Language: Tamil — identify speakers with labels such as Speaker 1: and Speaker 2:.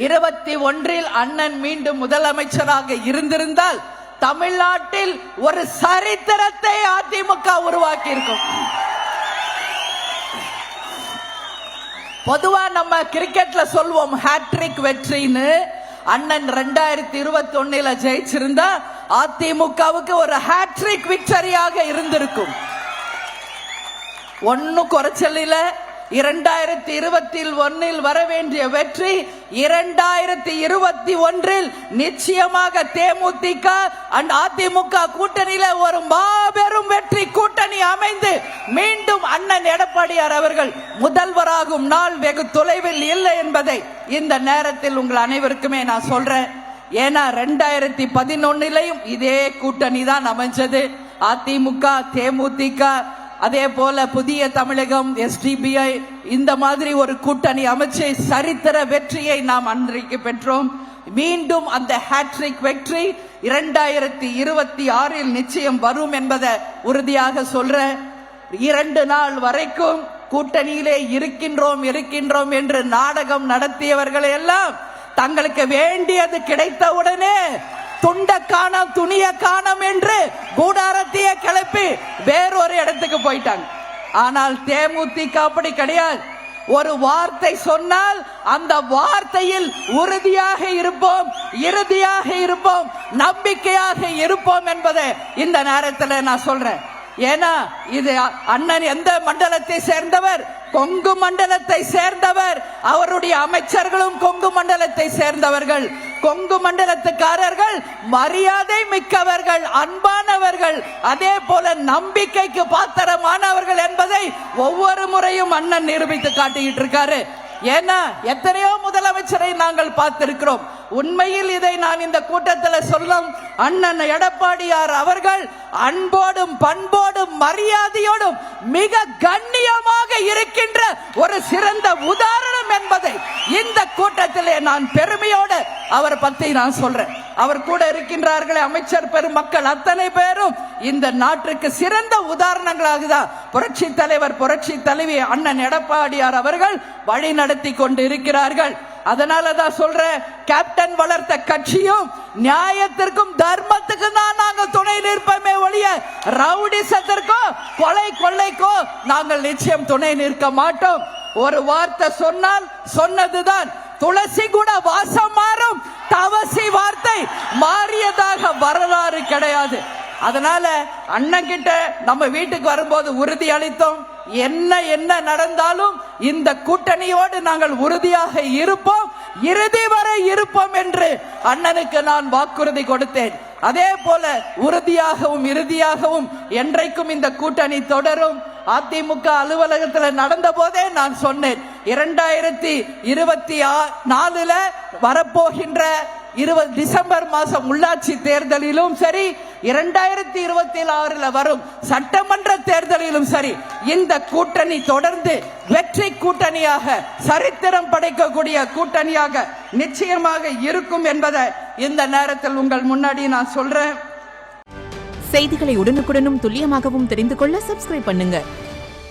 Speaker 1: 21 அண்ணன் மீண்டும் முதலமைச்சராக இருந்திருந்தால் தமிழ்நாட்டில் ஒரு சரித்திரத்தை அதிமுக உருவாக்கி இருக்கும். பொதுவா நம்ம கிரிக்கெட்ல சொல்வோம் ஹேட்ரிக் வெற்றின்னு. அண்ணன் 2021 ஜெயிச்சிருந்தா அதிமுகவுக்கு ஒரு ஹேட்ரிக் விக்டரியாக இருந்திருக்கும். ஒன்னும் குறைச்சல் இல்ல. 2021 வர வேண்டிய வெற்றி 2021 நிச்சயமாக தேமுதிக அண்ட் அதிமுக கூட்டணியில ஒரு மாபெரும் வெற்றி கூட்டணி அமைந்து மீண்டும் அண்ணன் எடப்பாடியார் அவர்கள் முதல்வராகும் நாள் வெகு தொலைவில் இல்லை என்பதை இந்த நேரத்தில் உங்கள் அனைவருக்குமே நான் சொல்றேன். ஏன்னா 2011 இதே கூட்டணி தான் அமைஞ்சது. அதிமுக, தேமுதிக, அதே போல புதிய தமிழகம், SDPI இந்த மாதிரி ஒரு கூட்டணி அமைச்சு சரித்திர வெற்றியை நாம் அன்றைக்கு பெற்றோம். மீண்டும் அந்த ஹேட்ரிக் வெற்றி 2026 நிச்சயம் வரும் என்பதை உறுதியாக சொல்றேன். 2 நாள் வரைக்கும் கூட்டணியிலே இருக்கின்றோம் என்று நாடகம் நடத்தியவர்கள் எல்லாம் தங்களுக்கு வேண்டியது கிடைத்தவுடனே துண்ட காணம் துணிய காணம் என்று கூடாரத்தையே கிளப்பி வேறொரு இடத்துக்கு போயிட்டாங்க. ஆனால் தேமுதிக அப்படி கிடையாது. ஒரு வார்த்தை சொன்னால் அந்த வார்த்தையில் உறுதியாக இருப்போம், இறுதியாக இருப்போம், நம்பிக்கையாக இருப்போம் என்பதை இந்த நேரத்தில் நான் சொல்றேன். ஏன்னா இது அண்ணன் எந்த மண்டலத்தை சேர்ந்தவர்? கொங்கு மண்டலத்தை சேர்ந்தவர். அவருடைய அமைச்சர்களும் கொங்கு மண்டலத்தை சேர்ந்தவர்கள். கொங்கு மண்டலத்துக்காரர்கள் மரியாதை மிக்கவர்கள், அன்பானவர்கள், அதே போல நம்பிக்கைக்கு பாத்திரமானவர்கள் என்பதை ஒவ்வொரு முறையும் அண்ணன் நிரூபித்து காட்டிக்கிட்டு இருக்காரு. ஏன்னா எத்தனையோ முதலமைச்சரை நாங்கள் பார்த்திருக்கிறோம். உண்மையில் இதை நான் இந்த கூட்டத்தில் சொல்லும் அண்ணன் எடப்பாடியார் அவர்கள் அன்போடும் பண்போடும் மரியாதையோடும் மிக கண்ணியமாக இருக்கின்ற ஒரு சிறந்த உதாரணம் என்பதை இந்த கூட்டத்திலே நான் பெருமையோடு அவர் பற்றி நான் சொல்றேன். அவர் கூட இருக்கின்றார்களே அமைச்சர் பெருமக்கள் அத்தனை பேரும் இந்த நாட்டுக்கு சிறந்த உதாரணங்களாக தான் புரட்சி தலைவர், புரட்சி தலைவி அண்ணன் எடப்பாடியார் அவர்கள் வழி நடத்தி கொண்டு இருக்கிறார்கள். அதனாலதான் சொல்றேன், கேப்டன் வளர்த்த கட்சியும் நியாயத்திற்கும் தர்மத்துக்கும் தான் நாங்கள் துணை நிற்போமே ஒழிய ரவுடிசத்திற்கோ கொலை கொள்ளைக்கோ நாங்கள் நிச்சயம் துணை நிற்க மாட்டோம். ஒரு வார்த்தை சொன்னால் சொன்னதுதான். துளசி கூட வாசம் மாறும், தவசி வார்த்தை மாறியதாக வரலாறு கிடையாது. அதனால அண்ணன் கிட்ட நம்ம வீட்டுக்கு வரும்போது உறுதி அளித்தோம், என்ன நடந்தாலும் இந்த கூட்டணியோடு நாங்கள் உறுதியாக இருப்போம், இறுதி வரை இருப்போம் என்று அண்ணனுக்கு நான் வாக்குறுதி கொடுத்தேன். அதே போல உறுதியாகவும் இறுதியாகவும் என்றைக்கும் இந்த கூட்டணி தொடரும். அதிமுக அலுவலகத்தில் நடந்த போதே நான் சொன்னேன், 2024 வரப்போகின்ற டிசம்பர் மாதம் உள்ளாட்சி தேர்தலிலும் சரி, 2026 வரும் சட்டமன்ற தேர்தலிலும் சரி, இந்த கூட்டணி தொடர்ந்து வெற்றி கூட்டணியாக, சரித்திரம் படைக்கக்கூடிய கூட்டணியாக நிச்சயமாக இருக்கும் என்பதை இந்த நேரத்தில் உங்கள் முன்னாடி நான் சொல்றேன்.
Speaker 2: செய்திகளை உடனுக்குடனும் துல்லியமாகவும் தெரிந்து கொள்ள சப்ஸ்கிரைப் பண்ணுங்க.